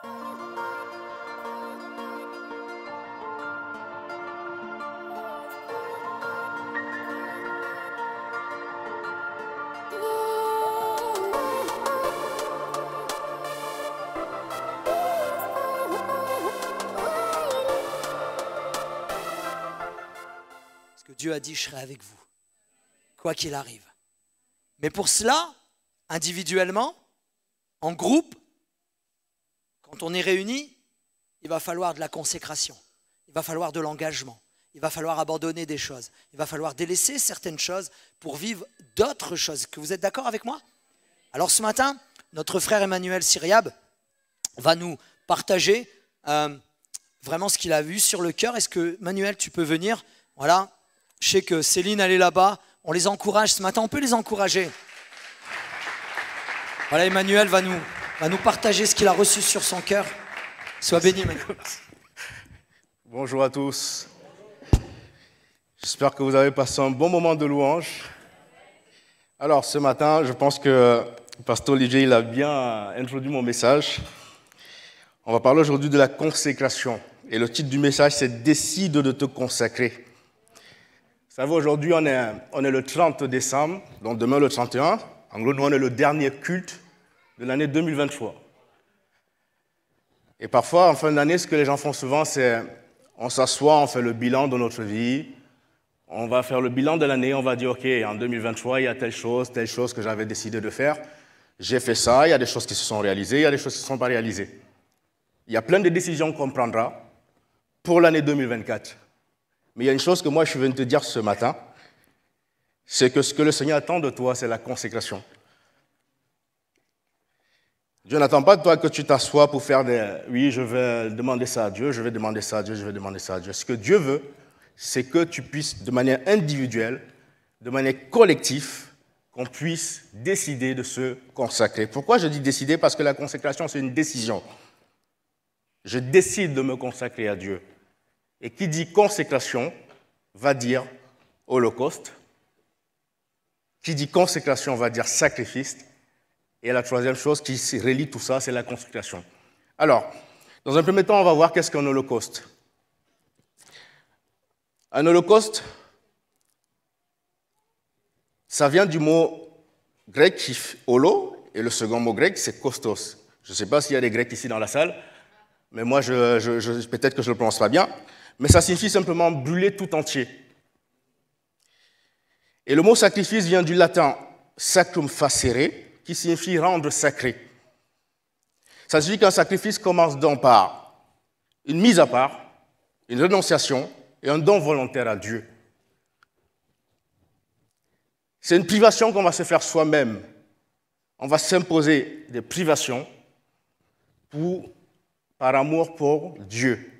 Parce que Dieu a dit, je serai avec vous, quoi qu'il arrive. Mais pour cela, individuellement, en groupe, quand on est réunis, il va falloir de la consécration, il va falloir de l'engagement, il va falloir abandonner des choses, il va falloir délaisser certaines choses pour vivre d'autres choses. Que vous êtes d'accord avec moi? Alors ce matin, notre frère Emmanuel Syriab va nous partager vraiment ce qu'il a vu sur le cœur. Est-ce que, Manuel, tu peux venir? Voilà, je sais que Céline, elle est là-bas. On les encourage ce matin, on peut les encourager. Voilà, Emmanuel va nous partager ce qu'il a reçu sur son cœur. Sois béni, Emmanuel. Bonjour à tous. J'espère que vous avez passé un bon moment de louange. Alors, ce matin, je pense que Pasteur Olivier il a bien introduit mon message. On va parler aujourd'hui de la consécration. Et le titre du message, c'est « Décide de te consacrer ». Vous savez, aujourd'hui, on est le 30 décembre, donc demain le 31. En gros, nous, on est le dernier culte de l'année 2023. Et parfois, en fin d'année, ce que les gens font souvent, c'est on s'assoit, on fait le bilan de notre vie. On va faire le bilan de l'année, on va dire, OK, en 2023, il y a telle chose que j'avais décidé de faire. J'ai fait ça, il y a des choses qui se sont réalisées, il y a des choses qui ne se sont pas réalisées. Il y a plein de décisions qu'on prendra pour l'année 2024. Mais il y a une chose que moi, je suis venu te dire ce matin, c'est que ce que le Seigneur attend de toi, c'est la consécration. Dieu n'attend pas de toi que tu t'assoies pour faire des « oui, je vais demander ça à Dieu, je vais demander ça à Dieu, je vais demander ça à Dieu ». Ce que Dieu veut, c'est que tu puisses, de manière individuelle, de manière collective, qu'on puisse décider de se consacrer. Pourquoi je dis décider? Parce que la consécration, c'est une décision. Je décide de me consacrer à Dieu. Et qui dit consécration va dire holocauste. Qui dit consécration va dire sacrifice. Et la troisième chose qui relie tout ça, c'est la consécration. Alors, dans un premier temps, on va voir qu'est-ce qu'un holocauste. Un holocauste, ça vient du mot grec holo, et le second mot grec, c'est kostos. Je ne sais pas s'il y a des Grecs ici dans la salle, mais moi, peut-être que je ne le prononce pas bien, mais ça signifie simplement brûler tout entier. Et le mot sacrifice vient du latin sacrum facere, qui signifie rendre sacré. Ça signifie qu'un sacrifice commence donc par une mise à part, une renonciation et un don volontaire à Dieu. C'est une privation qu'on va se faire soi-même. On va s'imposer des privations par amour pour Dieu.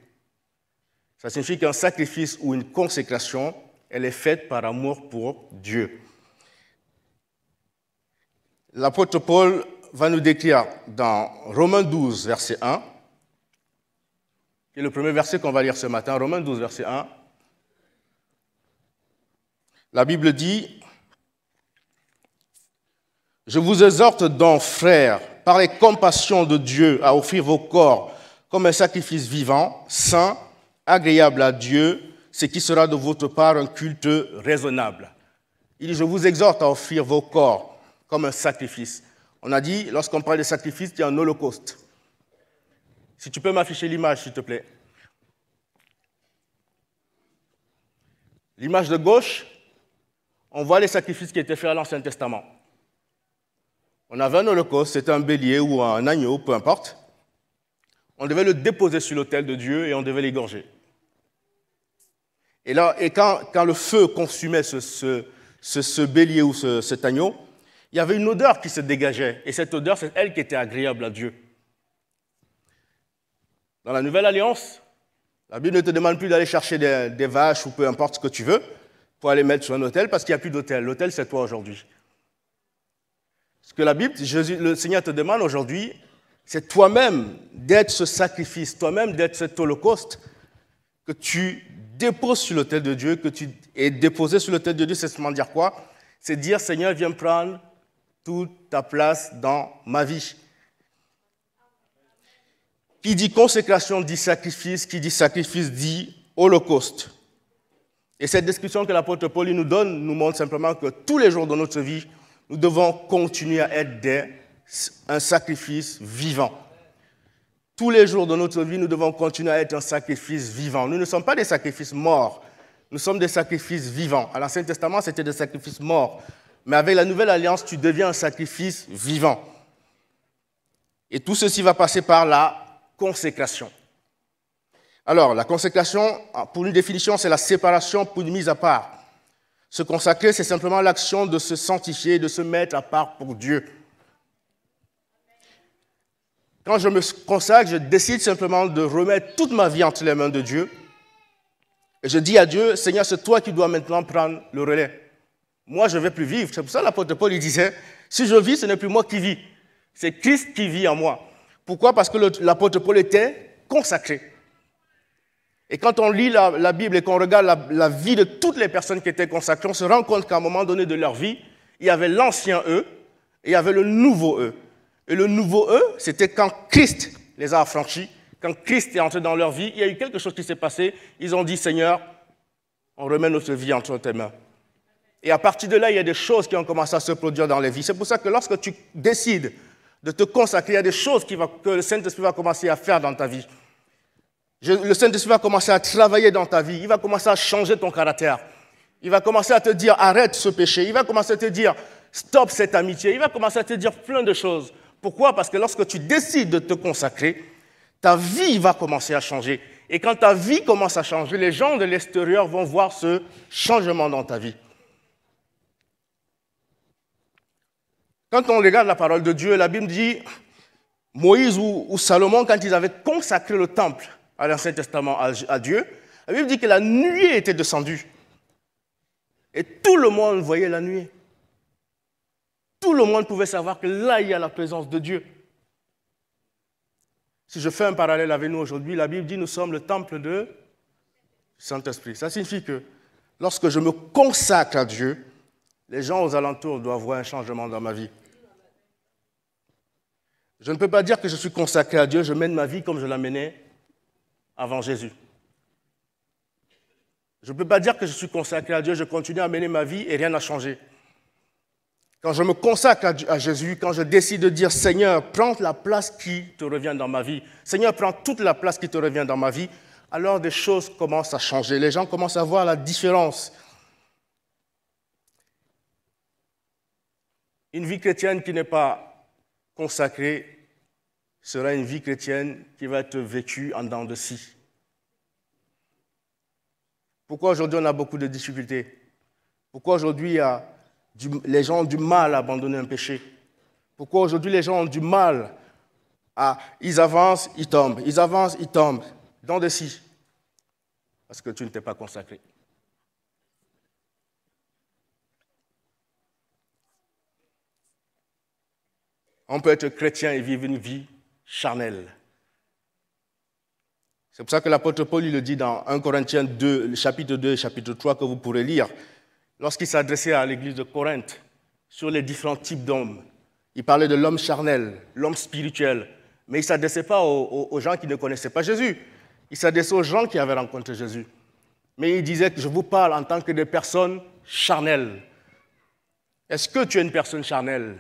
Ça signifie qu'un sacrifice ou une consécration, elle est faite par amour pour Dieu. L'apôtre Paul va nous décrire dans Romains 12, verset 1, qui est le premier verset qu'on va lire ce matin, Romains 12, verset 1. La Bible dit « Je vous exhorte donc, frères, par les compassions de Dieu, à offrir vos corps comme un sacrifice vivant, saint, agréable à Dieu, ce qui sera de votre part un culte raisonnable. » Il dit « Je vous exhorte à offrir vos corps comme un sacrifice. » On a dit, lorsqu'on parle de sacrifice, il y a un holocauste. Si tu peux m'afficher l'image, s'il te plaît. L'image de gauche, on voit les sacrifices qui étaient faits à l'Ancien Testament. On avait un holocauste, c'était un bélier ou un agneau, peu importe. On devait le déposer sur l'autel de Dieu et on devait l'égorger. Et quand le feu consumait ce bélier ou cet agneau, il y avait une odeur qui se dégageait. Et cette odeur, c'est elle qui était agréable à Dieu. Dans la Nouvelle Alliance, la Bible ne te demande plus d'aller chercher des vaches ou peu importe ce que tu veux pour aller mettre sur un autel parce qu'il n'y a plus d'autel. L'autel, c'est toi aujourd'hui. Ce que la Bible, le Seigneur te demande aujourd'hui, c'est toi-même d'être ce sacrifice, toi-même d'être cet holocauste que tu déposes sur l'autel de Dieu, et déposer sur l'autel de Dieu, c'est seulement dire quoi? C'est dire, Seigneur, viens prendre toute ta place dans ma vie. Qui dit consécration dit sacrifice, qui dit sacrifice dit holocauste. Et cette description que l'apôtre Paul nous donne nous montre simplement que tous les jours de notre vie, nous devons continuer à être un sacrifice vivant. Tous les jours de notre vie, nous devons continuer à être un sacrifice vivant. Nous ne sommes pas des sacrifices morts, nous sommes des sacrifices vivants. À l'Ancien Testament, c'était des sacrifices morts. Mais avec la Nouvelle Alliance, tu deviens un sacrifice vivant. Et tout ceci va passer par la consécration. Alors, la consécration, pour une définition, c'est la séparation pour une mise à part. Se consacrer, c'est simplement l'action de se sanctifier, de se mettre à part pour Dieu. Quand je me consacre, je décide simplement de remettre toute ma vie entre les mains de Dieu. Et je dis à Dieu, Seigneur, c'est toi qui dois maintenant prendre le relais. Moi, je ne vais plus vivre. C'est pour ça que l'apôtre Paul il disait, si je vis, ce n'est plus moi qui vis. C'est Christ qui vit en moi. Pourquoi? Parce que l'apôtre Paul était consacré. Et quand on lit la Bible et qu'on regarde la vie de toutes les personnes qui étaient consacrées, on se rend compte qu'à un moment donné de leur vie, il y avait l'ancien eux et il y avait le nouveau eux. Et le nouveau eux, c'était quand Christ les a affranchis, quand Christ est entré dans leur vie, il y a eu quelque chose qui s'est passé. Ils ont dit, Seigneur, on remet notre vie entre tes mains. Et à partir de là, il y a des choses qui ont commencé à se produire dans les vies. C'est pour ça que lorsque tu décides de te consacrer, il y a des choses que le Saint-Esprit va commencer à faire dans ta vie. Le Saint-Esprit va commencer à travailler dans ta vie. Il va commencer à changer ton caractère. Il va commencer à te dire, arrête ce péché. Il va commencer à te dire, stop cette amitié. Il va commencer à te dire plein de choses. Pourquoi? Parce que lorsque tu décides de te consacrer, ta vie va commencer à changer. Et quand ta vie commence à changer, les gens de l'extérieur vont voir ce changement dans ta vie. Quand on regarde la parole de Dieu, la Bible dit, Moïse ou Salomon, quand ils avaient consacré le temple à l'Ancien Testament à Dieu, la Bible dit que la nuée était descendue. Et tout le monde voyait la nuée. Tout le monde pouvait savoir que là, il y a la présence de Dieu. Si je fais un parallèle avec nous aujourd'hui, la Bible dit que nous sommes le temple du Saint-Esprit. Ça signifie que lorsque je me consacre à Dieu, les gens aux alentours doivent voir un changement dans ma vie. Je ne peux pas dire que je suis consacré à Dieu, je mène ma vie comme je la menais avant Jésus. Je ne peux pas dire que je suis consacré à Dieu, je continue à mener ma vie et rien n'a changé. Quand je me consacre à Jésus, quand je décide de dire « Seigneur, prends la place qui te revient dans ma vie. Seigneur, prends toute la place qui te revient dans ma vie », alors des choses commencent à changer. Les gens commencent à voir la différence. Une vie chrétienne qui n'est pas consacrée sera une vie chrétienne qui va être vécue en dents de scie. Pourquoi aujourd'hui on a beaucoup de difficultés? Pourquoi aujourd'hui les gens ont du mal à abandonner un péché? Pourquoi aujourd'hui les gens ont du mal ils avancent, ils tombent, ils avancent, ils tombent, dents de scie? Parce que tu ne t'es pas consacré. On peut être chrétien et vivre une vie charnelle. C'est pour ça que l'apôtre Paul il le dit dans 1 Corinthiens 2, chapitre 2 et chapitre 3 que vous pourrez lire. Lorsqu'il s'adressait à l'église de Corinthe sur les différents types d'hommes, il parlait de l'homme charnel, l'homme spirituel, mais il ne s'adressait pas aux gens qui ne connaissaient pas Jésus. Il s'adressait aux gens qui avaient rencontré Jésus. Mais il disait que je vous parle en tant que des personnes charnelles. Est-ce que tu es une personne charnelle?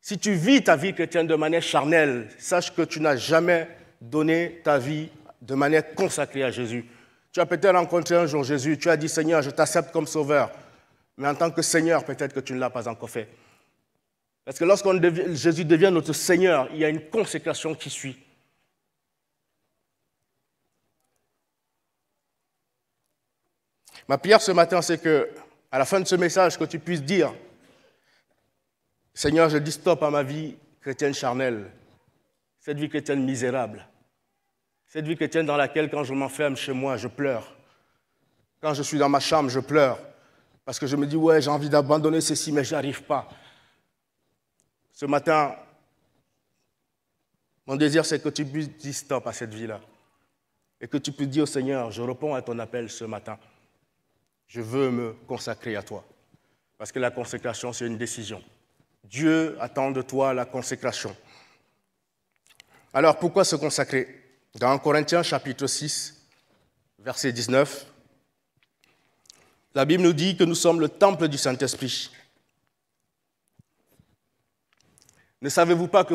Si tu vis ta vie chrétienne de manière charnelle, sache que tu n'as jamais donné ta vie de manière consacrée à Jésus. Tu as peut-être rencontré un jour Jésus, tu as dit « Seigneur, je t'accepte comme sauveur ». Mais en tant que Seigneur, peut-être que tu ne l'as pas encore fait. Parce que lorsque Jésus devient notre Seigneur, il y a une consécration qui suit. Ma prière ce matin, c'est que, à la fin de ce message, que tu puisses dire « Seigneur, je dis stop à ma vie chrétienne charnelle, cette vie chrétienne misérable, cette vie chrétienne dans laquelle, quand je m'enferme chez moi, je pleure. Quand je suis dans ma chambre, je pleure. Parce que je me dis, ouais, j'ai envie d'abandonner ceci, mais je n'y arrive pas. » Ce matin, mon désir, c'est que tu puisses dire stop à cette vie-là. Et que tu puisses dire au Seigneur, je réponds à ton appel ce matin. Je veux me consacrer à toi. Parce que la consécration, c'est une décision. Dieu attend de toi la consécration. Alors, pourquoi se consacrer? Dans Corinthiens chapitre 6, verset 19, la Bible nous dit que nous sommes le temple du Saint-Esprit. Ne savez-vous pas que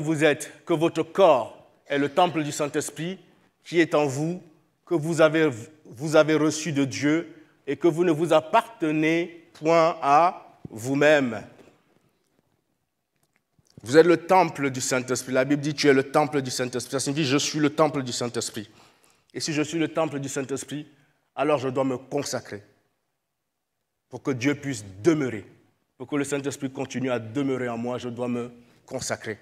votre corps est le temple du Saint-Esprit qui est en vous, que vous avez reçu de Dieu et que vous ne vous appartenez point à vous-même? Vous êtes le temple du Saint-Esprit. La Bible dit tu es le temple du Saint-Esprit. Ça signifie je suis le temple du Saint-Esprit. Et si je suis le temple du Saint-Esprit, alors je dois me consacrer pour que Dieu puisse demeurer. Pour que le Saint-Esprit continue à demeurer en moi, je dois me consacrer.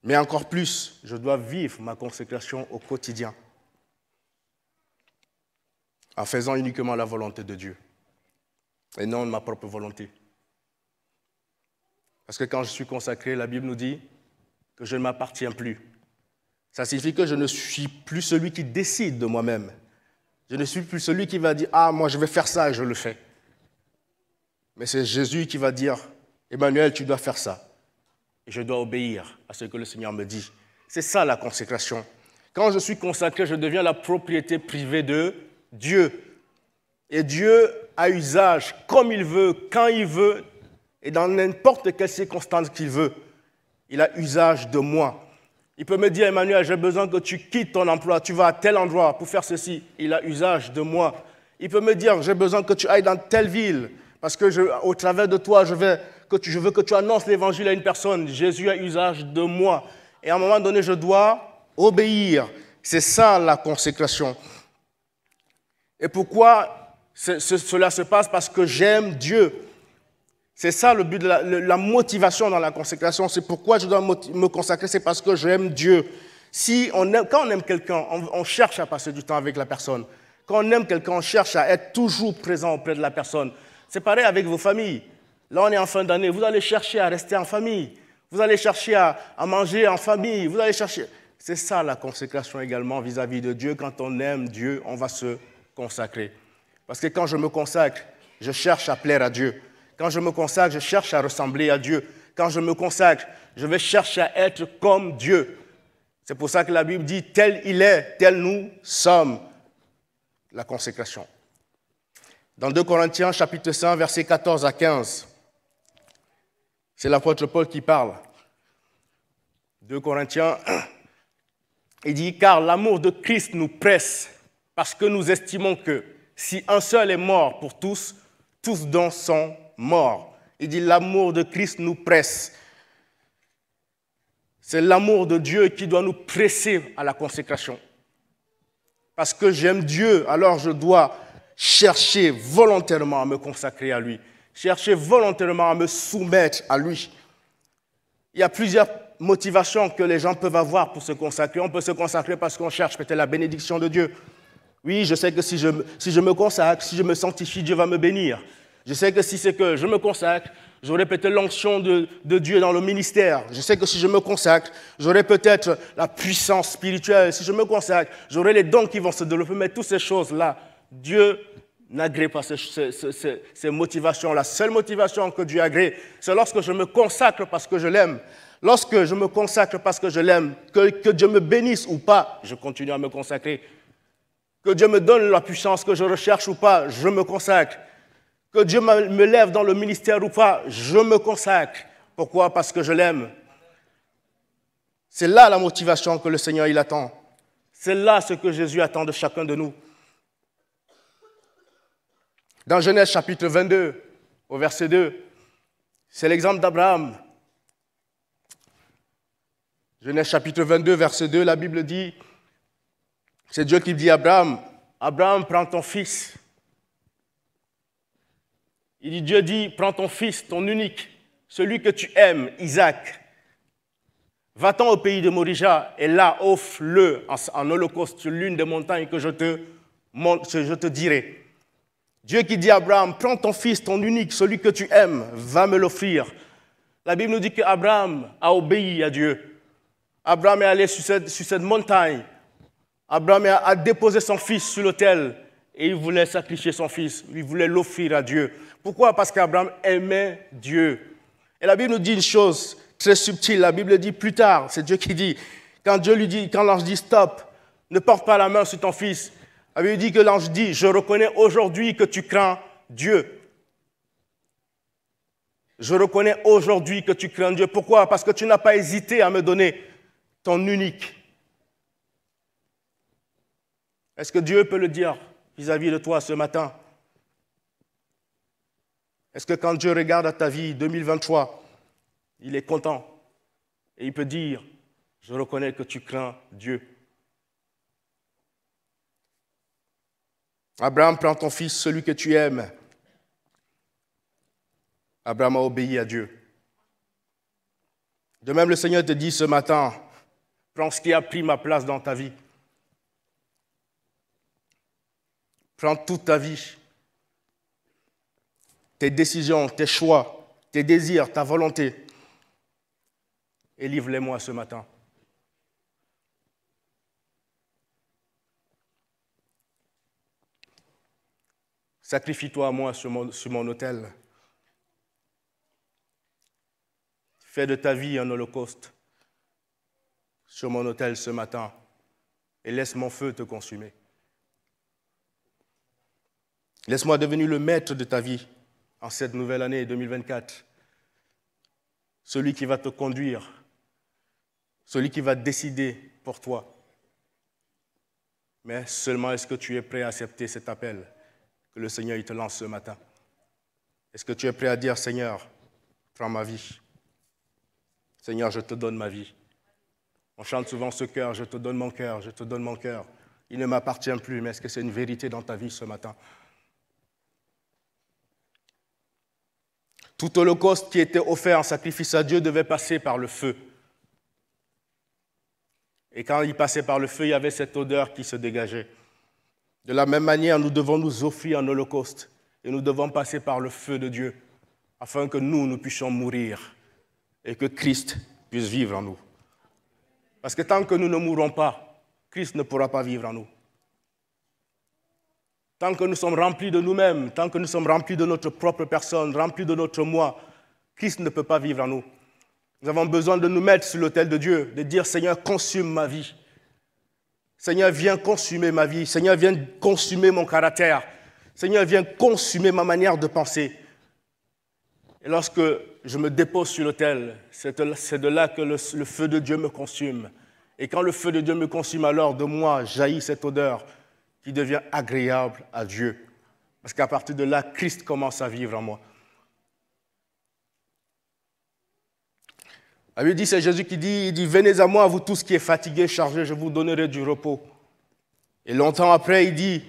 Mais encore plus, je dois vivre ma consécration au quotidien en faisant uniquement la volonté de Dieu et non ma propre volonté. Parce que quand je suis consacré, la Bible nous dit que je ne m'appartiens plus. Ça signifie que je ne suis plus celui qui décide de moi-même. Je ne suis plus celui qui va dire « Ah, moi je vais faire ça et je le fais ». Mais c'est Jésus qui va dire « Emmanuel, tu dois faire ça ». Et je dois obéir à ce que le Seigneur me dit. C'est ça la consécration. Quand je suis consacré, je deviens la propriété privée de Dieu. Et Dieu a usage comme il veut, quand il veut, et dans n'importe quelle circonstance qu'il veut. Il a usage de moi. Il peut me dire, Emmanuel, j'ai besoin que tu quittes ton emploi, tu vas à tel endroit pour faire ceci. Il a usage de moi. Il peut me dire, j'ai besoin que tu ailles dans telle ville, parce que au travers de toi, je veux que tu annonces l'évangile à une personne. Jésus a usage de moi. Et à un moment donné, je dois obéir. C'est ça la consécration. Et pourquoi cela se passe? Parce que j'aime Dieu. C'est ça le but de la motivation dans la consécration. C'est pourquoi je dois me consacrer, c'est parce que j'aime Dieu. Quand on aime quelqu'un, on cherche à passer du temps avec la personne. Quand on aime quelqu'un, on cherche à être toujours présent auprès de la personne. C'est pareil avec vos familles. Là, on est en fin d'année, vous allez chercher à rester en famille. Vous allez chercher à manger en famille. Vous allez chercher... C'est ça la consécration également vis-à-vis de Dieu. Quand on aime Dieu, on va se consacrer. Parce que quand je me consacre, je cherche à plaire à Dieu. Quand je me consacre, je cherche à ressembler à Dieu. Quand je me consacre, je vais chercher à être comme Dieu. C'est pour ça que la Bible dit, tel il est, tel nous sommes. La consécration. Dans 2 Corinthiens, chapitre 5, versets 14 à 15, c'est l'apôtre Paul qui parle. 2 Corinthiens, il dit, car l'amour de Christ nous presse, parce que nous estimons que si un seul est mort pour tous, tous donc sont morts. Il dit, l'amour de Christ nous presse. C'est l'amour de Dieu qui doit nous presser à la consécration. Parce que j'aime Dieu, alors je dois chercher volontairement à me consacrer à lui. Chercher volontairement à me soumettre à lui. Il y a plusieurs motivations que les gens peuvent avoir pour se consacrer. On peut se consacrer parce qu'on cherche peut-être la bénédiction de Dieu. Oui, je sais que si je me consacre, si je me sanctifie, Dieu va me bénir. Je sais que si c'est que je me consacre, j'aurai peut-être l'onction de Dieu dans le ministère. Je sais que si je me consacre, j'aurai peut-être la puissance spirituelle. Si je me consacre, j'aurai les dons qui vont se développer. Mais toutes ces choses-là, Dieu n'agrée pas ces motivations. La seule motivation que Dieu agrée, c'est lorsque je me consacre parce que je l'aime. Lorsque je me consacre parce que je l'aime, que Dieu me bénisse ou pas, je continue à me consacrer. Que Dieu me donne la puissance que je recherche ou pas, je me consacre. Que Dieu me lève dans le ministère ou pas, je me consacre. Pourquoi? Parce que je l'aime. C'est là la motivation que le Seigneur il attend. C'est là ce que Jésus attend de chacun de nous. Dans Genèse chapitre 22, au verset 2, c'est l'exemple d'Abraham. Genèse chapitre 22, verset 2, la Bible dit, c'est Dieu qui dit à Abraham, Abraham, prends ton fils. Dieu dit, prends ton fils, ton unique, celui que tu aimes, Isaac. Va-t'en au pays de Morija et là, offre-le en holocauste sur l'une des montagnes que je te dirai. Dieu qui dit à Abraham, prends ton fils, ton unique, celui que tu aimes, va me l'offrir. La Bible nous dit qu'Abraham a obéi à Dieu. Abraham est allé sur cette montagne. Abraham a déposé son fils sur l'autel et il voulait sacrifier son fils. Il voulait l'offrir à Dieu. Pourquoi? Parce qu'Abraham aimait Dieu. Et la Bible nous dit une chose, très subtil. La Bible dit plus tard, c'est Dieu qui dit, quand l'ange dit stop, ne porte pas la main sur ton fils. La Bible dit que l'ange dit, je reconnais aujourd'hui que tu crains Dieu. Je reconnais aujourd'hui que tu crains Dieu. Pourquoi? Parce que tu n'as pas hésité à me donner ton unique. Est-ce que Dieu peut le dire vis-à-vis de toi ce matin? Est-ce que quand Dieu regarde à ta vie 2023, il est content et il peut dire, je reconnais que tu crains Dieu. Abraham, prends ton fils, celui que tu aimes. Abraham a obéi à Dieu. De même, le Seigneur te dit ce matin, prends ce qui a pris ma place dans ta vie. Prends toute ta vie, tes décisions, tes choix, tes désirs, ta volonté, et livre-les-moi ce matin. Sacrifie-toi à moi sur mon autel. Fais de ta vie un holocauste sur mon autel ce matin et laisse mon feu te consumer. Laisse-moi devenir le maître de ta vie en cette nouvelle année 2024. Celui qui va te conduire, celui qui va décider pour toi. Mais seulement est-ce que tu es prêt à accepter cet appel que le Seigneur il te lance ce matin? Est-ce que tu es prêt à dire, Seigneur, prends ma vie. Seigneur, je te donne ma vie. On chante souvent ce cœur, je te donne mon cœur, je te donne mon cœur. Il ne m'appartient plus, mais est-ce que c'est une vérité dans ta vie ce matin? Tout holocauste qui était offert en sacrifice à Dieu devait passer par le feu. Et quand il passait par le feu, il y avait cette odeur qui se dégageait. De la même manière, nous devons nous offrir un holocauste et nous devons passer par le feu de Dieu afin que nous puissions mourir et que Christ puisse vivre en nous. Parce que tant que nous ne mourrons pas, Christ ne pourra pas vivre en nous. Tant que nous sommes remplis de nous-mêmes, tant que nous sommes remplis de notre propre personne, remplis de notre moi, Christ ne peut pas vivre en nous. Nous avons besoin de nous mettre sur l'autel de Dieu, de dire, Seigneur, consume ma vie. Seigneur, viens consumer ma vie. Seigneur, viens consumer mon caractère. Seigneur, viens consumer ma manière de penser. Et lorsque je me dépose sur l'autel, c'est de là que le feu de Dieu me consume. Et quand le feu de Dieu me consume, alors de moi jaillit cette odeur qui devient agréable à Dieu. Parce qu'à partir de là, Christ commence à vivre en moi. La Bible dit, c'est Jésus qui dit, il dit, venez à moi, vous tous qui êtes fatigués, chargés, je vous donnerai du repos. Et longtemps après, il dit,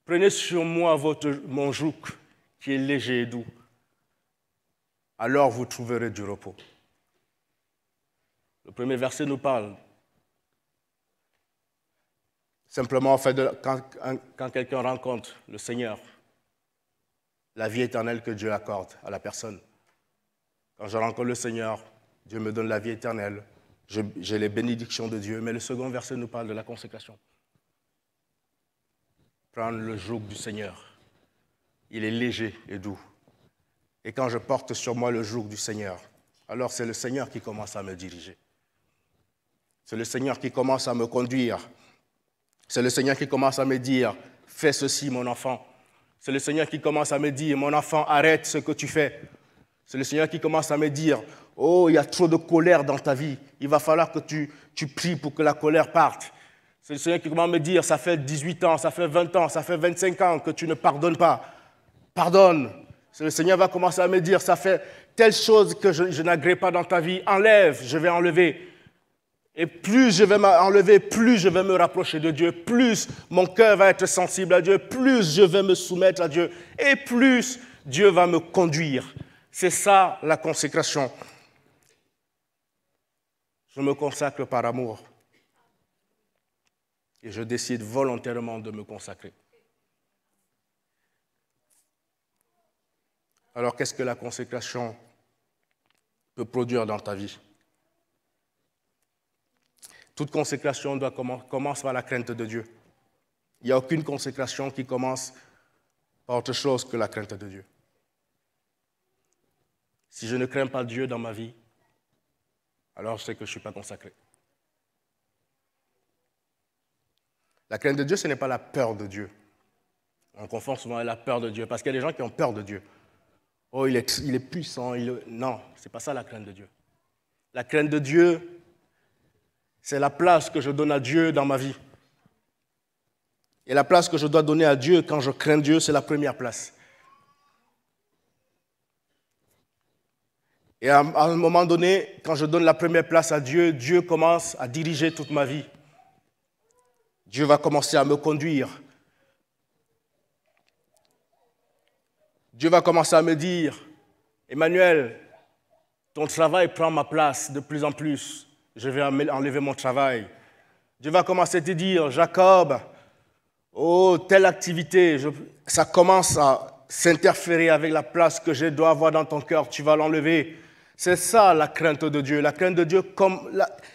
prenez sur moi mon joug, qui est léger et doux. Alors vous trouverez du repos. Le premier verset nous parle simplement quand quelqu'un rencontre le Seigneur, la vie éternelle que Dieu accorde à la personne. Quand je rencontre le Seigneur, Dieu me donne la vie éternelle. J'ai les bénédictions de Dieu. Mais le second verset nous parle de la consécration. Prendre le joug du Seigneur. Il est léger et doux. Et quand je porte sur moi le joug du Seigneur, alors c'est le Seigneur qui commence à me diriger. C'est le Seigneur qui commence à me conduire. C'est le Seigneur qui commence à me dire, fais ceci, mon enfant. C'est le Seigneur qui commence à me dire, mon enfant, arrête ce que tu fais. C'est le Seigneur qui commence à me dire, oh, il y a trop de colère dans ta vie. Il va falloir que tu pries pour que la colère parte. C'est le Seigneur qui commence à me dire, ça fait 18 ans, ça fait 20 ans, ça fait 25 ans que tu ne pardonnes pas. Pardonne. C'est le Seigneur qui va commencer à me dire, ça fait telle chose que je n'agrée pas dans ta vie. Enlève, je vais enlever. Et plus je vais m'enlever, plus je vais me rapprocher de Dieu, plus mon cœur va être sensible à Dieu, plus je vais me soumettre à Dieu, et plus Dieu va me conduire. C'est ça la consécration. Je me consacre par amour. Et je décide volontairement de me consacrer. Alors qu'est-ce que la consécration peut produire dans ta vie? Toute consécration commence par la crainte de Dieu. Il n'y a aucune consécration qui commence par autre chose que la crainte de Dieu. Si je ne crains pas Dieu dans ma vie, alors je sais que je ne suis pas consacré. La crainte de Dieu, ce n'est pas la peur de Dieu. On confond souvent la peur de Dieu, parce qu'il y a des gens qui ont peur de Dieu. Oh, il est puissant. Non, ce n'est pas ça la crainte de Dieu. La crainte de Dieu, c'est la place que je donne à Dieu dans ma vie. Et la place que je dois donner à Dieu quand je crains Dieu, c'est la première place. Et à un moment donné, quand je donne la première place à Dieu, Dieu commence à diriger toute ma vie. Dieu va commencer à me conduire. Dieu va commencer à me dire, Emmanuel, ton travail prend ma place de plus en plus. Je vais enlever mon travail. Dieu va commencer à te dire, Jacob, oh, telle activité, ça commence à s'interférer avec la place que je dois avoir dans ton cœur. Tu vas l'enlever. C'est ça la crainte de Dieu. La crainte de Dieu,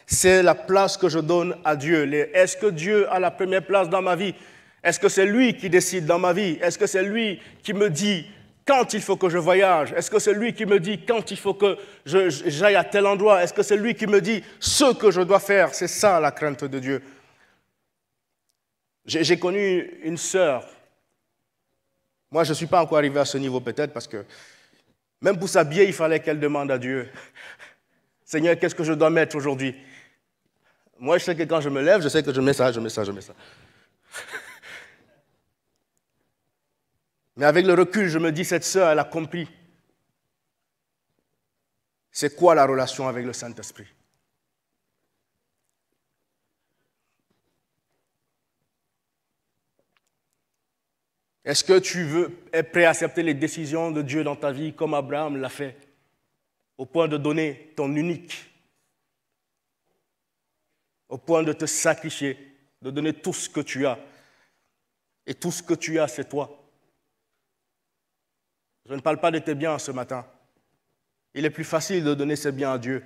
c'est la place que je donne à Dieu. Est-ce que Dieu a la première place dans ma vie? Est-ce que c'est lui qui décide dans ma vie? Est-ce que c'est lui qui me dit quand il faut que je voyage? Est-ce que c'est lui qui me dit quand il faut que j'aille à tel endroit? Est-ce que c'est lui qui me dit ce que je dois faire? C'est ça la crainte de Dieu. J'ai connu une sœur. Moi, je ne suis pas encore arrivé à ce niveau peut-être parce que même pour s'habiller, il fallait qu'elle demande à Dieu. Seigneur, qu'est-ce que je dois mettre aujourd'hui? Moi, je sais que quand je me lève, je sais que je mets ça, je mets ça, je mets ça. Mais avec le recul, je me dis, cette sœur, elle a compris. C'est quoi la relation avec le Saint-Esprit? Est-ce que tu es prêt à accepter les décisions de Dieu dans ta vie comme Abraham l'a fait, au point de donner ton unique, au point de te sacrifier, de donner tout ce que tu as? Et tout ce que tu as, c'est toi. Je ne parle pas de tes biens ce matin. Il est plus facile de donner ses biens à Dieu.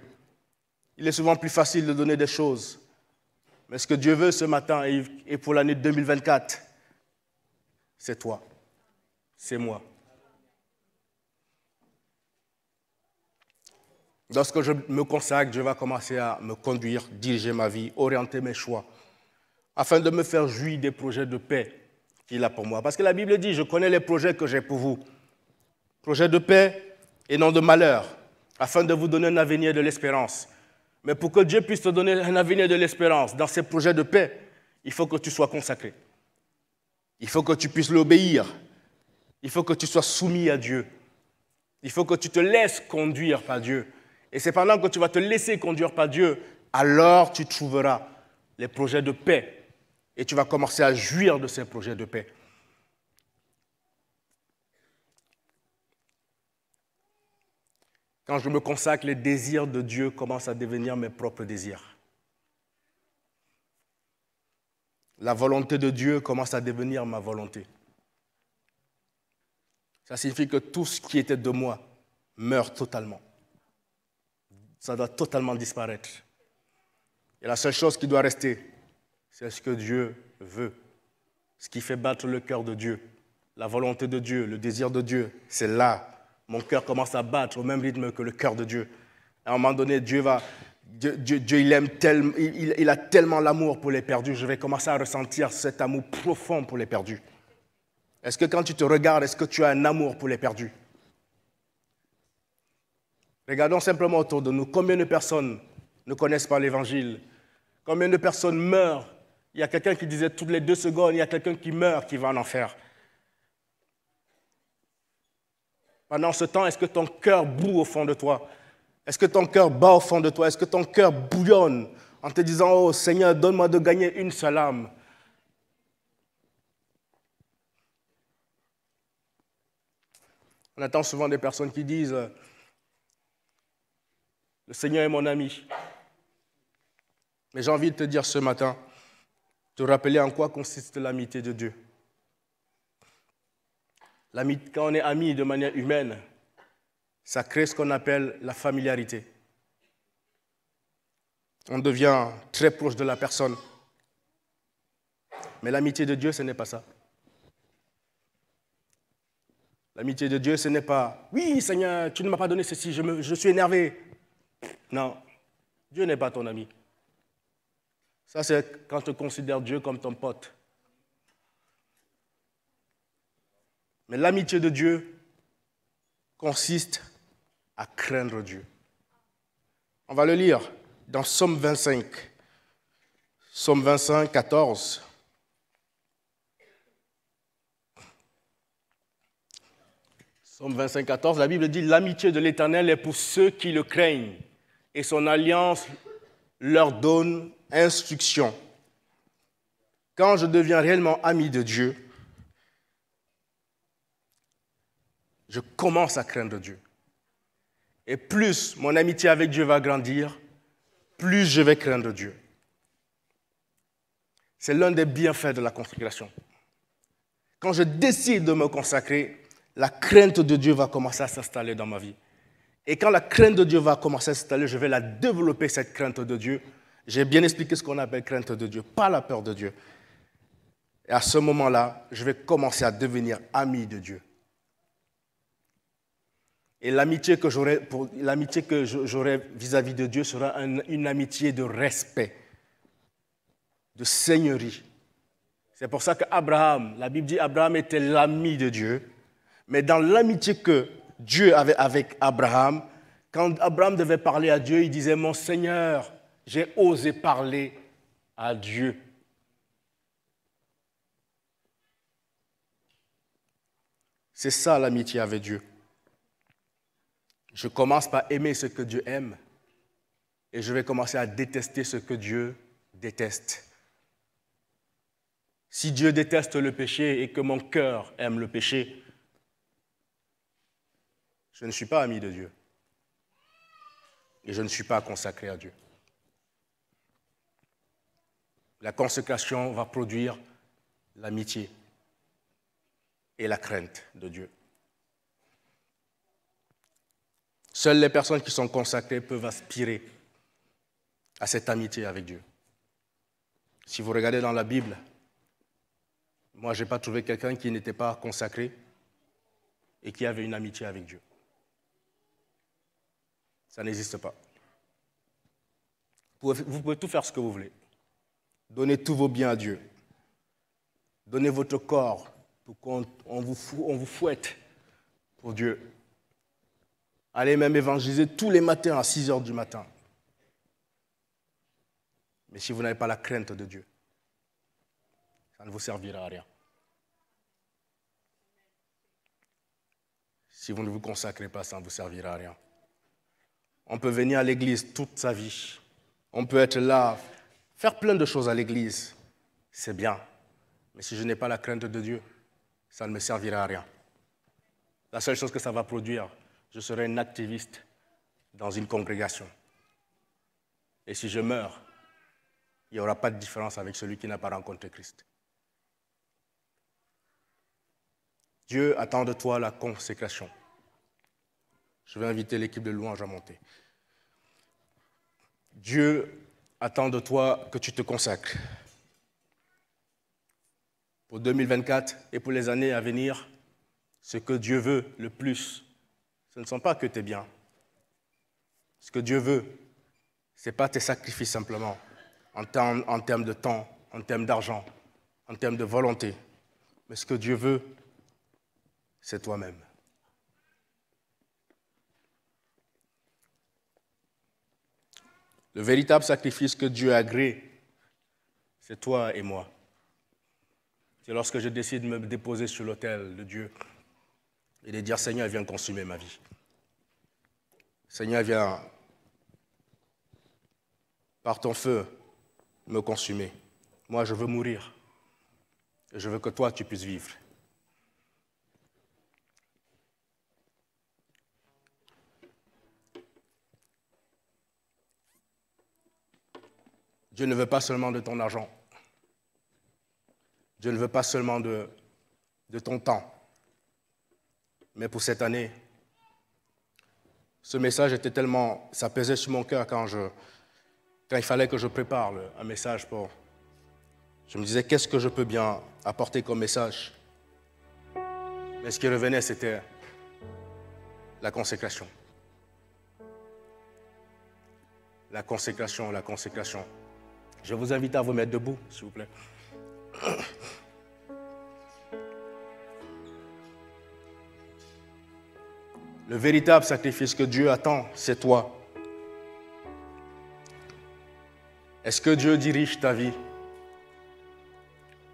Il est souvent plus facile de donner des choses. Mais ce que Dieu veut ce matin et pour l'année 2024, c'est toi, c'est moi. Lorsque je me consacre, Dieu va commencer à me conduire, diriger ma vie, orienter mes choix, afin de me faire jouir des projets de paix qu'il a pour moi. Parce que la Bible dit, je connais les projets que j'ai pour vous. Projets de paix et non de malheur, afin de vous donner un avenir de l'espérance. Mais pour que Dieu puisse te donner un avenir de l'espérance dans ces projets de paix, il faut que tu sois consacré. Il faut que tu puisses l'obéir. Il faut que tu sois soumis à Dieu. Il faut que tu te laisses conduire par Dieu. Et c'est pendant que tu vas te laisser conduire par Dieu, alors tu trouveras les projets de paix. Et tu vas commencer à jouir de ces projets de paix. Quand je me consacre, les désirs de Dieu commencent à devenir mes propres désirs. La volonté de Dieu commence à devenir ma volonté. Ça signifie que tout ce qui était de moi meurt totalement. Ça doit totalement disparaître. Et la seule chose qui doit rester, c'est ce que Dieu veut. Ce qui fait battre le cœur de Dieu. La volonté de Dieu, le désir de Dieu, c'est là. Mon cœur commence à battre au même rythme que le cœur de Dieu. À un moment donné, Dieu il a tellement l'amour pour les perdus. Je vais commencer à ressentir cet amour profond pour les perdus. Est-ce que quand tu te regardes, est-ce que tu as un amour pour les perdus? Regardons simplement autour de nous. Combien de personnes ne connaissent pas l'Évangile? Combien de personnes meurent? Il y a quelqu'un qui disait toutes les 2 secondes, il y a quelqu'un qui meurt, qui va en enfer. Pendant ce temps, est-ce que ton cœur bout au fond de toi? Est-ce que ton cœur bat au fond de toi? Est-ce que ton cœur bouillonne en te disant, oh Seigneur, donne-moi de gagner une seule âme? On entend souvent des personnes qui disent, le Seigneur est mon ami. Mais j'ai envie de te dire ce matin, te rappeler en quoi consiste l'amitié de Dieu. Quand on est amis de manière humaine, ça crée ce qu'on appelle la familiarité. On devient très proche de la personne. Mais l'amitié de Dieu, ce n'est pas ça. L'amitié de Dieu, ce n'est pas « Oui, Seigneur, tu ne m'as pas donné ceci, je suis énervé. » Non. Dieu n'est pas ton ami. Ça, c'est quand tu considères Dieu comme ton pote. Mais l'amitié de Dieu consiste à craindre Dieu. On va le lire dans Psaume 25. Psaume 25, 14. Psaume 25, 14, la Bible dit « L'amitié de l'Éternel est pour ceux qui le craignent, et son alliance leur donne instruction. » Quand je deviens réellement ami de Dieu, je commence à craindre Dieu. Et plus mon amitié avec Dieu va grandir, plus je vais craindre Dieu. C'est l'un des bienfaits de la consécration. Quand je décide de me consacrer, la crainte de Dieu va commencer à s'installer dans ma vie. Et quand la crainte de Dieu va commencer à s'installer, je vais la développer, cette crainte de Dieu. J'ai bien expliqué ce qu'on appelle crainte de Dieu, pas la peur de Dieu. Et à ce moment-là, je vais commencer à devenir ami de Dieu. Et l'amitié que j'aurai vis-à-vis de Dieu sera une amitié de respect, de seigneurie. C'est pour ça qu'Abraham, la Bible dit qu'Abraham était l'ami de Dieu. Mais dans l'amitié que Dieu avait avec Abraham, quand Abraham devait parler à Dieu, il disait « Mon Seigneur, j'ai osé parler à Dieu. » C'est ça l'amitié avec Dieu. Je commence par aimer ce que Dieu aime et je vais commencer à détester ce que Dieu déteste. Si Dieu déteste le péché et que mon cœur aime le péché, je ne suis pas ami de Dieu et je ne suis pas consacré à Dieu. La consécration va produire l'amitié et la crainte de Dieu. Seules les personnes qui sont consacrées peuvent aspirer à cette amitié avec Dieu. Si vous regardez dans la Bible, moi, je n'ai pas trouvé quelqu'un qui n'était pas consacré et qui avait une amitié avec Dieu. Ça n'existe pas. Vous pouvez tout faire ce que vous voulez. Donnez tous vos biens à Dieu. Donnez votre corps pour qu'on vous fouette pour Dieu. Allez même évangéliser tous les matins à 6 heures du matin. Mais si vous n'avez pas la crainte de Dieu, ça ne vous servira à rien. Si vous ne vous consacrez pas, ça ne vous servira à rien. On peut venir à l'église toute sa vie. On peut être là, faire plein de choses à l'église. C'est bien. Mais si je n'ai pas la crainte de Dieu, ça ne me servira à rien. La seule chose que ça va produire, je serai un activiste dans une congrégation. Et si je meurs, il n'y aura pas de différence avec celui qui n'a pas rencontré Christ. Dieu attend de toi la consécration. Je vais inviter l'équipe de louange à monter. Dieu attend de toi que tu te consacres. Pour 2024 et pour les années à venir, ce que Dieu veut le plus, ce ne sont pas que tes biens. Ce que Dieu veut, ce n'est pas tes sacrifices simplement, en termes de temps, en termes d'argent, en termes de volonté. Mais ce que Dieu veut, c'est toi-même. Le véritable sacrifice que Dieu agrée, c'est toi et moi. C'est lorsque je décide de me déposer sur l'autel de Dieu et de dire « Seigneur, viens consumer ma vie. Seigneur, viens par ton feu me consumer. Moi, je veux mourir et je veux que toi, tu puisses vivre. » Dieu ne veut pas seulement de ton argent. Dieu ne veut pas seulement de ton temps. Mais pour cette année, ce message était tellement... Ça pesait sur mon cœur quand il fallait que je prépare un message pour... Je me disais, qu'est-ce que je peux bien apporter comme message? Mais ce qui revenait, c'était la consécration. La consécration, la consécration. Je vous invite à vous mettre debout, s'il vous plaît. Le véritable sacrifice que Dieu attend, c'est toi. Est-ce que Dieu dirige ta vie?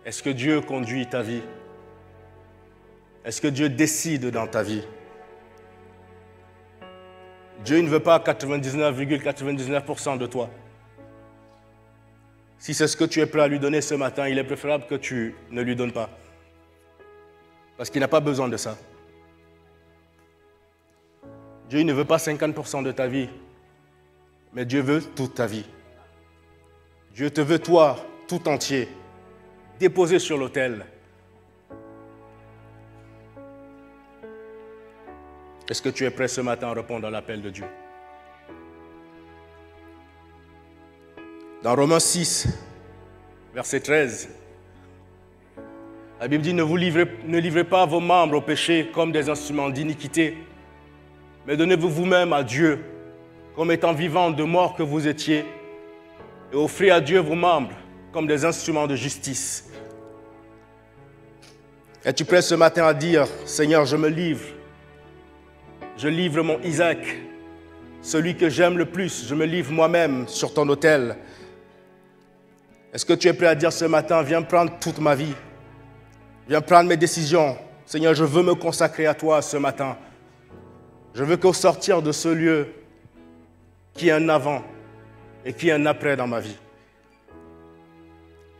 Est-ce que Dieu conduit ta vie? Est-ce que Dieu décide dans ta vie? Dieu ne veut pas 99,99% de toi. Si c'est ce que tu es prêt à lui donner ce matin, il est préférable que tu ne lui donnes pas. Parce qu'il n'a pas besoin de ça. Dieu ne veut pas 50% de ta vie, mais Dieu veut toute ta vie. Dieu te veut toi, tout entier, déposé sur l'autel. Est-ce que tu es prêt ce matin à répondre à l'appel de Dieu? Dans Romains 6, verset 13, la Bible dit « Ne livrez pas vos membres au péché comme des instruments d'iniquité, mais donnez-vous vous-même à Dieu, comme étant vivants de mort que vous étiez, et offrez à Dieu vos membres comme des instruments de justice. » Es-tu prêt ce matin à dire « Seigneur, je me livre. Je livre mon Isaac, celui que j'aime le plus. Je me livre moi-même sur ton autel. » Est-ce que tu es prêt à dire ce matin « Viens prendre toute ma vie. Viens prendre mes décisions. Seigneur, je veux me consacrer à toi ce matin. Je veux qu'au sortir de ce lieu, qu'il y ait un avant et qu'il y ait un après dans ma vie. »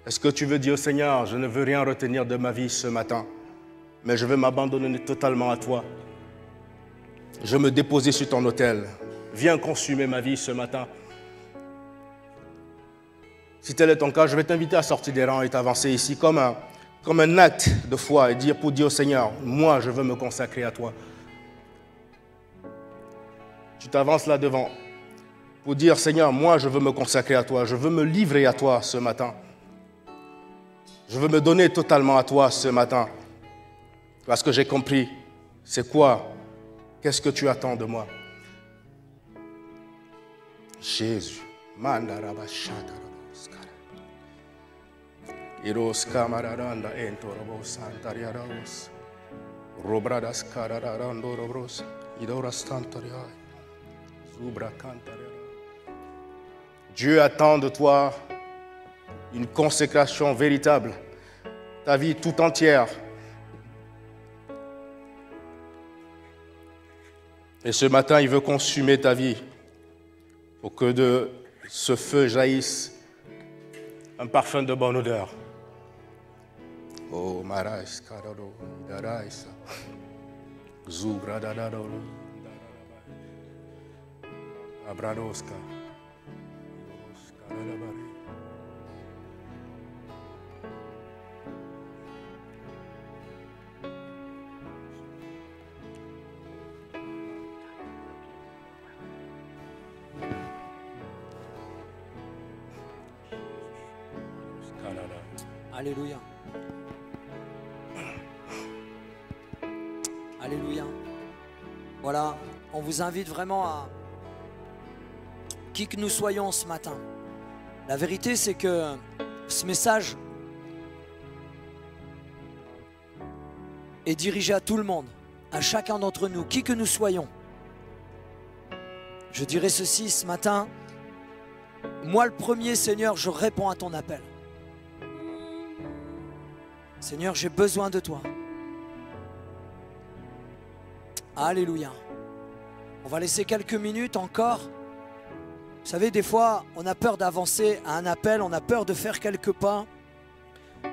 Est-ce que tu veux dire au Seigneur, je ne veux rien retenir de ma vie ce matin, mais je veux m'abandonner totalement à toi. Je veux me déposer sur ton autel. Viens consumer ma vie ce matin. Si tel est ton cas, je vais t'inviter à sortir des rangs et t'avancer ici comme un acte de foi et pour dire au Seigneur, moi je veux me consacrer à toi. Tu t'avances là devant pour dire, Seigneur, moi je veux me consacrer à toi, je veux me livrer à toi ce matin. Je veux me donner totalement à toi ce matin. Parce que j'ai compris, c'est quoi? Qu'est-ce que tu attends de moi? Jésus. Dieu attend de toi une consécration véritable, ta vie tout entière. Et ce matin, il veut consumer ta vie pour que de ce feu jaillisse un parfum de bonne odeur. Oh, Marais, Karado, Daraisa, Zubra, Dadado, Abradoska, Alléluia. Alléluia. Voilà, on vous invite vraiment à qui que nous soyons ce matin. La vérité, c'est que ce message est dirigé à tout le monde, à chacun d'entre nous, qui que nous soyons. Je dirais ceci ce matin. Moi, le premier, Seigneur, je réponds à ton appel. Seigneur, j'ai besoin de toi. Alléluia. On va laisser quelques minutes encore. Vous savez, des fois, on a peur d'avancer à un appel, on a peur de faire quelques pas,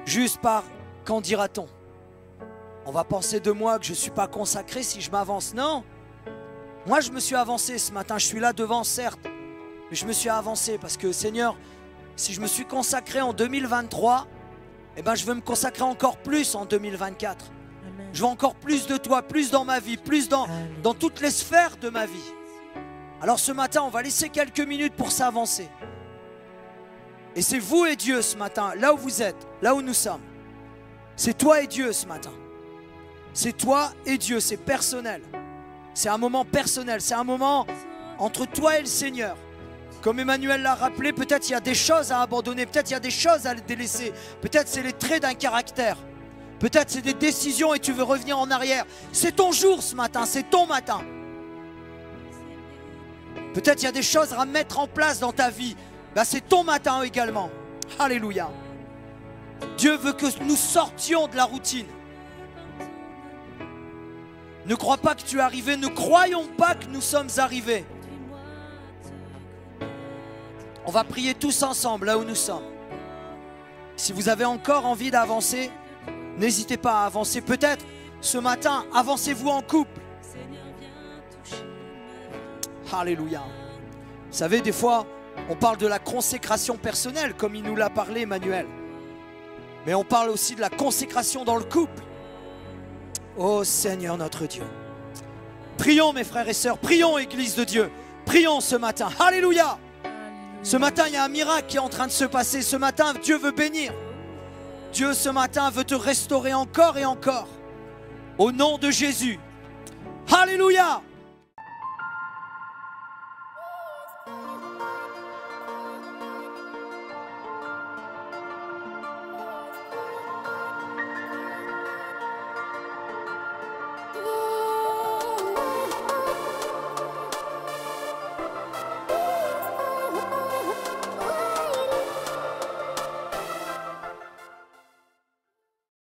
juste par « qu'en dira-t-on » On va penser de moi que je ne suis pas consacré si je m'avance. Non, moi je me suis avancé ce matin, je suis là devant certes, mais je me suis avancé parce que Seigneur, si je me suis consacré en 2023, eh ben, je veux me consacrer encore plus en 2024. Amen. Je veux encore plus de toi, plus dans ma vie, plus dans toutes les sphères de ma vie. Alors ce matin, on va laisser quelques minutes pour s'avancer. Et c'est vous et Dieu ce matin, là où vous êtes, là où nous sommes. C'est toi et Dieu ce matin. C'est toi et Dieu, c'est personnel. C'est un moment personnel, c'est un moment entre toi et le Seigneur. Comme Emmanuel l'a rappelé, peut-être il y a des choses à abandonner, peut-être il y a des choses à délaisser, peut-être c'est les traits d'un caractère, peut-être c'est des décisions et tu veux revenir en arrière. C'est ton jour ce matin, c'est ton matin. Peut-être il y a des choses à mettre en place dans ta vie, ben, c'est ton matin également. Alléluia. Dieu veut que nous sortions de la routine. Ne crois pas que tu es arrivé, ne croyons pas que nous sommes arrivés. On va prier tous ensemble là où nous sommes. Si vous avez encore envie d'avancer, n'hésitez pas à avancer. Peut-être ce matin, avancez-vous en couple. Alléluia. Vous savez, des fois, on parle de la consécration personnelle, comme il nous l'a parlé, Emmanuel. Mais on parle aussi de la consécration dans le couple. Oh Seigneur notre Dieu. Prions mes frères et sœurs, prions Église de Dieu. Prions ce matin. Alléluia. Ce matin, il y a un miracle qui est en train de se passer. Ce matin, Dieu veut bénir. Dieu, ce matin, veut te restaurer encore et encore. Au nom de Jésus. Alléluia.